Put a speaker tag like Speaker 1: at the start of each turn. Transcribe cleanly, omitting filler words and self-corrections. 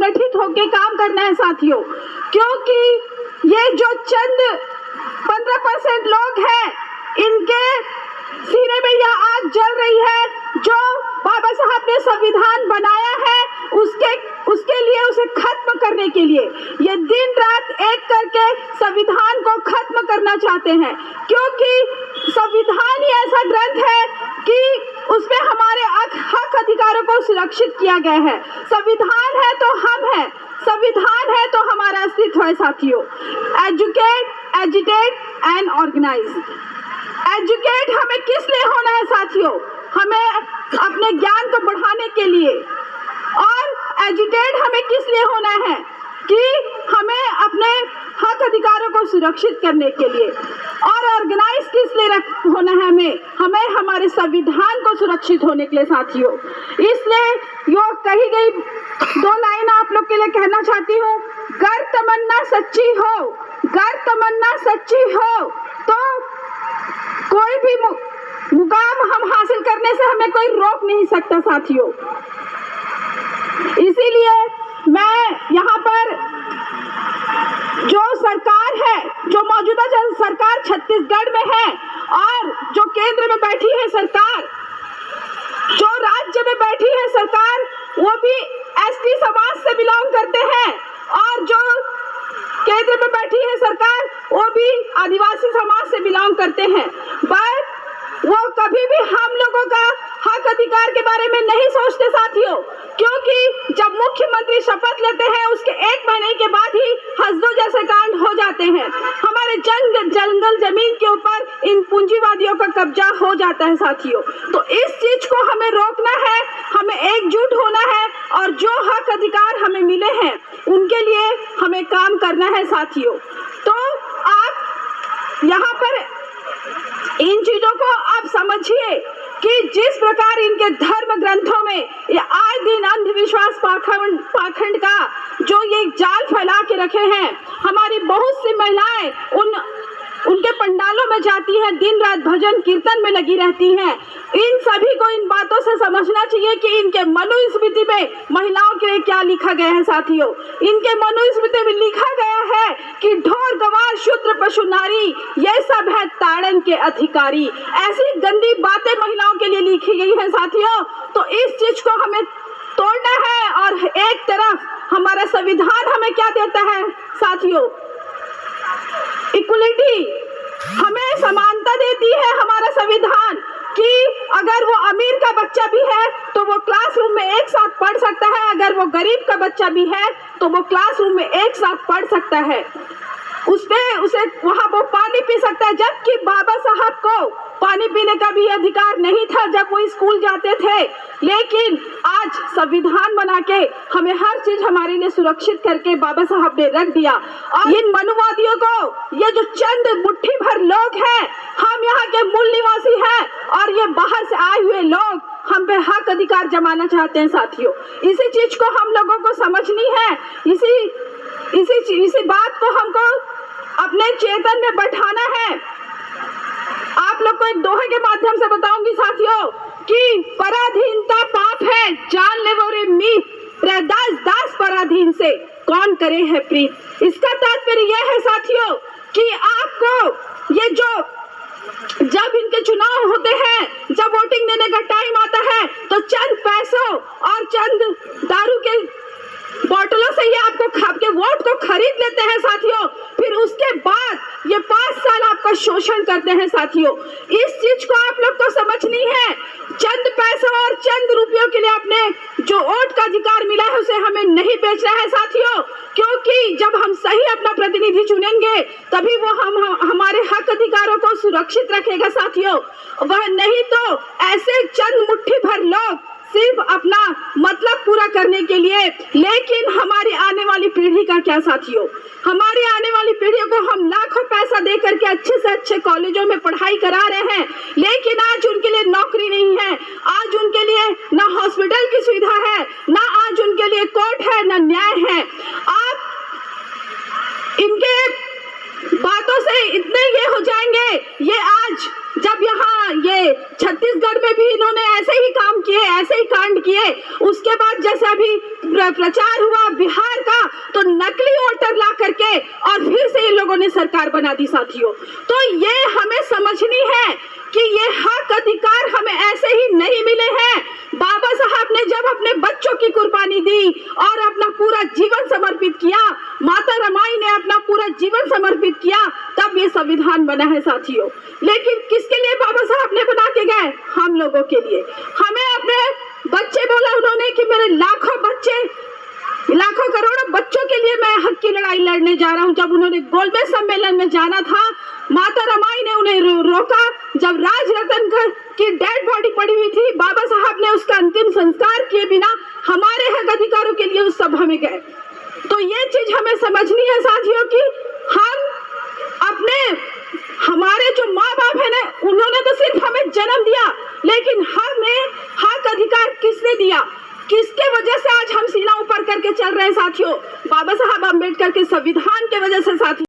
Speaker 1: संगठित होकर काम करना है साथियों, क्योंकि ये जो चंद 15% लोग हैं, इनके सीने में यह आग जल रही है। जो बाबा साहब ने संविधान बनाया है उसके लिए, उसे खत्म करने के लिए ये दिन रात एक करके संविधान को खत्म करना चाहते हैं, क्योंकि संविधान ही ऐसा ग्रंथ है कि उसमें हमारे हक अधिकारों को सुरक्षित किया गया है। संविधान है तो हम हैं, संविधान है तो हमारा अस्तित्व है साथियों। Educate, agitate and organise. Educate हमें किस लिए होना है साथियों? हमें अपने ज्ञान को बढ़ाने के लिए। और एजिटेट हमें किस लिए होना है? कि हमें अपने हक अधिकारों को सुरक्षित करने के लिए। और ऑर्गेनाइज किस लिए होना है? हमें हमारे संविधान को सुरक्षित होने के लिए साथियों। इसलिए यो कही गई 2 लाइन आप लोग के लिए कहना चाहती हूँ। गर तमन्ना सच्ची हो, गर तमन्ना सच्ची हो तो कोई भी मुकाम हम हासिल करने से हमें कोई रोक नहीं सकता साथियों। इसीलिए मैं यहाँ पर जो सरकार है, जो मौजूदा सरकार छत्तीसगढ़ में है और जो केंद्र में बैठी है सरकार, जो राज्य में बैठी है सरकार, वो भी एसटी समाज से बिलोंग करते हैं और जो केंद्र में बैठी है सरकार वो भी आदिवासी समाज से बिलोंग करते हैं। बट वो कभी भी हम लोगों का हक अधिकार के बारे में नहीं सोचते साथियों, क्योंकि जब मुख्यमंत्री शपथ लेते हैं उसके 1 महीने के बाद ही हसदो जैसे कांड हो जाते हैं। हमारे जंगल जमीन के ऊपर इन पूंजीवादियों का कब्जा हो जाता है साथियों। तो इस चीज को हमें रोकना है, हमें एकजुट होना है और जो हक अधिकार हमें मिले हैं उनके लिए हमें काम करना है साथियों। तो आप यहाँ पर इन चीजों को आप समझिए कि जिस प्रकार इनके धर्म ग्रंथों में ये आए दिन अंधविश्वास पाखंड का जो ये जाल फैला के रखे हैं, हमारी बहुत सी महिलाएं उनके पंडालों में जाती हैं, दिन रात भजन कीर्तन में लगी रहती हैं। इन सभी को इन बातों से समझना चाहिए कि इनके मनुस्मृति में महिलाओं के लिए क्या लिखा गया है साथियों। इनके मनुस्मृति में लिखा गया है कि ढोर गवार शूद्र पशु नारी ये सब है ताड़न के अधिकारी। ऐसी गंदी बातें महिलाओं के लिए लिखी गई है साथियों। तो इस चीज को हमें तोड़ना है। और एक तरफ हमारा संविधान हमें क्या देता है साथियों? इक्वलिटी, हमें समानता देती है हमारा संविधान कि अगर वो अमीर का बच्चा भी है तो वो क्लासरूम में एक साथ पढ़ सकता है, अगर वो गरीब का बच्चा भी है तो वो क्लासरूम में एक साथ पढ़ सकता है, उसे वहाँ वो पानी पी सकता है। जबकि बाबा साहब को पानी पीने का भी अधिकार नहीं था जब वो स्कूल जाते थे, लेकिन आज संविधान बना के हमें हर चीज हमारे लिए सुरक्षित करके बाबा साहब ने रख दिया। और इन मनुवादियों को, ये जो चंद मुट्ठी भर लोग हैं, हम यहाँ के मूल निवासी हैं और ये बाहर से आए हुए लोग हम पे हक अधिकार जमाना चाहते हैं साथियों। इसी चीज को हम लोगों को समझनी है। इसी बात को हमको अपने चेतन में बैठाना है। आप लोग को एक दोहे के माध्यम से बताऊंगी साथियों कि पराधीनता पाप है, जान ले वो रे मीत, दास पराधीन से कौन करे है प्रीत। इसका तात्पर्य यह है साथियों कि आपको ये जो जब इनके चुनाव होते हैं, जब वोटिंग देने का टाइम आता है तो चंद पैसों और चंद दारू के बोतलों से ये आपके वोट को खरीद लेते हैं साथियों। फिर उसके बाद ये 5 साल आपका शोषण करते हैं साथियों। इस चीज को आप लोग को समझनी है। चंद पैसों और चंद रुपयों के लिए अपने जो वोट का अधिकार मिला है उसे हमें नहीं बेचना है साथियों, क्योंकि जब हम सही अपना प्रतिनिधि चुनेंगे तभी वो हमारे हक अधिकारों को सुरक्षित रखेगा साथियों। वह नहीं तो ऐसे चंद मुट्ठी भर लोग सिर्फ अपना मतलब पूरा करने के लिए। लेकिन हमारी आने वाली पीढ़ी का क्या साथियों? हमारी आने वाली पीढ़ियों को हम लाखों पैसा दे करके अच्छे से अच्छे कॉलेजों में पढ़ाई करा रहे हैं, लेकिन आज उनके लिए नौकरी नहीं है, आज उनके लिए ना हॉस्पिटल की सुविधा है, ना आज उनके लिए कोर्ट है, ना न्याय है। आप इनके बातों से इतने ये हो जाएंगे, ये आज जब यहाँ ये छत्तीसगढ़ में भी इन्होंने ऐसे ही काम किए, ऐसे ही कांड किए, उसके बाद जैसे अभी प्रचार हुआ बिहार का, तो नकली वोटर ला करके और फिर से इन लोगों ने सरकार बना दी साथियों। तो ये हमें समझनी है कि ये हक अधिकार हमें ऐसे ही नहीं मिले हैं। बाबा साहब ने जब अपने बच्चों की कुर्बानी दी और अपना पूरा जीवन समर्पित किया, माता रमाई ने अपना पूरा जीवन समर्पित किया, तब ये संविधान बना है साथियों। लेकिन किसके लिए बाबा साहब ने बना के गए? हम लोगों के लिए। हमें अपने बच्चे बोला उन्होंने कि मेरे लाखों बच्चे, लाखों करोड़ों बच्चों के लिए मैं हक की लड़ाई लड़ने जा रहा हूं। जब उन्होंने गोलमेज सम्मेलन में जाना था, माता रमाई ने उन्हें रोका। जब राज रतन की डेड बॉडी पड़ी हुई थी, बाबा साहब ने उसका अंतिम संस्कार किए बिना हमारे हक अधिकारों के लिए उस सभा में गए। तो ये चीज हमें समझनी है साथियों कि हम अपने, हमारे जो माँ बाप है ना, उन्होंने तो सिर्फ हमें जन्म दिया, लेकिन हमें हक अधिकार किसने दिया? किसके वजह से आज हम सीना ऊपर करके चल रहे हैं साथियों? बाबा साहब अम्बेडकर के संविधान के वजह से साथियों।